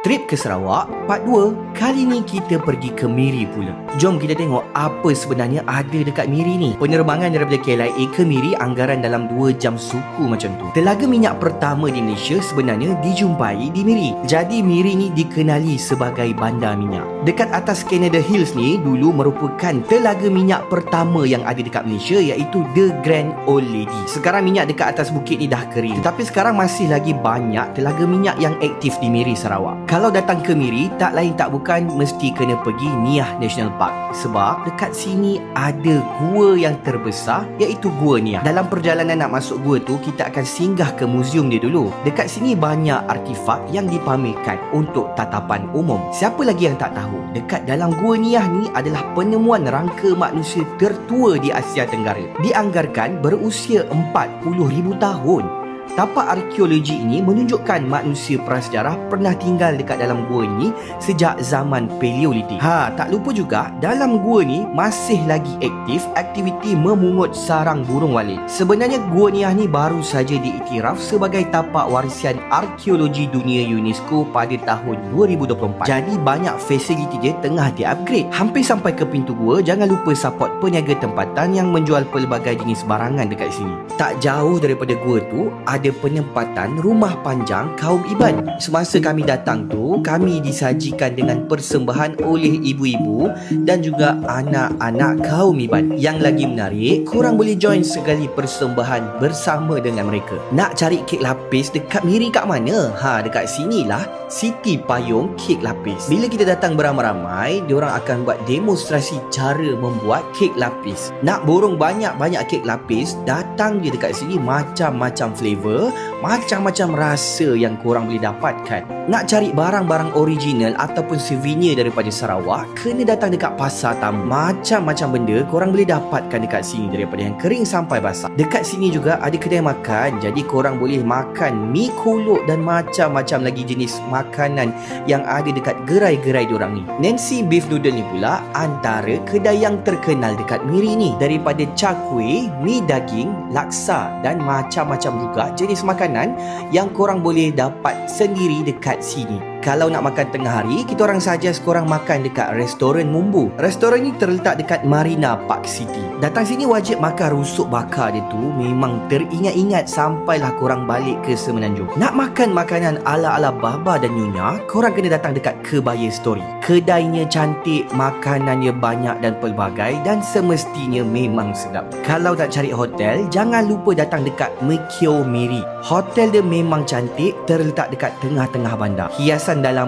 Trip ke Sarawak, part 2. Kali ni kita pergi ke Miri pula. Jom kita tengok apa sebenarnya ada dekat Miri ni. Penerbangan daripada KLIA ke Miri anggaran dalam 2 jam suku macam tu. Telaga minyak pertama di Malaysia sebenarnya dijumpai di Miri. Jadi Miri ni dikenali sebagai bandar minyak. Dekat atas Canada Hills ni dulu merupakan telaga minyak pertama yang ada dekat Malaysia, iaitu The Grand Old Lady. Sekarang minyak dekat atas bukit ni dah kering, tetapi sekarang masih lagi banyak telaga minyak yang aktif di Miri, Sarawak. Kalau datang ke Miri, tak lain tak bukan mesti kena pergi Niah National Park, sebab dekat sini ada gua yang terbesar, iaitu Gua Niah. Dalam perjalanan nak masuk gua tu, kita akan singgah ke muzium dia dulu. Dekat sini banyak artifak yang dipamerkan untuk tatapan umum. Siapa lagi yang tak tahu, dekat dalam Gua Niah ni adalah penemuan rangka manusia tertua di Asia Tenggara. Dianggarkan berusia 40,000 tahun. Tapak arkeologi ini menunjukkan manusia prasejarah pernah tinggal dekat dalam gua ini sejak zaman Paleolitik. Tak lupa juga dalam gua ni masih lagi aktif aktiviti memungut sarang burung walet. Sebenarnya Gua Niah ni baru saja diiktiraf sebagai tapak warisan arkeologi dunia UNESCO pada tahun 2024. Jadi banyak fasiliti dia tengah di-upgrade. Hampir sampai ke pintu gua, jangan lupa support peniaga tempatan yang menjual pelbagai jenis barangan dekat sini. Tak jauh daripada gua tu ada penempatan rumah panjang kaum Iban. Semasa kami datang tu, kami disajikan dengan persembahan oleh ibu-ibu dan juga anak-anak kaum Iban. Yang lagi menarik, korang boleh join sekali persembahan bersama dengan mereka. Nak cari kek lapis dekat Miri kat mana? Dekat sinilah Siti Payung Kek Lapis. Bila kita datang beramai-ramai, diorang akan buat demonstrasi cara membuat kek lapis. Nak borong banyak-banyak kek lapis, datang je dekat sini. Macam-macam flavor, macam-macam rasa yang korang boleh dapatkan. Nak cari barang-barang original ataupun souvenir daripada Sarawak, kena datang dekat Pasar Tamu. Macam-macam benda korang boleh dapatkan dekat sini, daripada yang kering sampai basah. Dekat sini juga ada kedai makan, jadi korang boleh makan mi kolok dan macam-macam lagi jenis makanan yang ada dekat gerai-gerai diorang ni. Nancy Beef Noodle ni pula antara kedai yang terkenal dekat Miri ni. Daripada cakwe, mi daging, laksa dan macam-macam juga jenis makanan yang korang boleh dapat sendiri dekat sini. Kalau nak makan tengah hari, kita orang suggest korang makan dekat restoran Mumbu. Restoran ni terletak dekat Marina Park City. Datang sini wajib makan rusuk bakar dia tu, memang teringat-ingat sampailah korang balik ke Semenanjung. Nak makan makanan ala-ala baba dan nyonya, korang kena datang dekat Kebaya Story. Kedainya cantik, makanannya banyak dan pelbagai, dan semestinya memang sedap. Kalau nak cari hotel, jangan lupa datang dekat Mekio Miri. Hotel dia memang cantik, terletak dekat tengah-tengah bandar. Hiasan dalam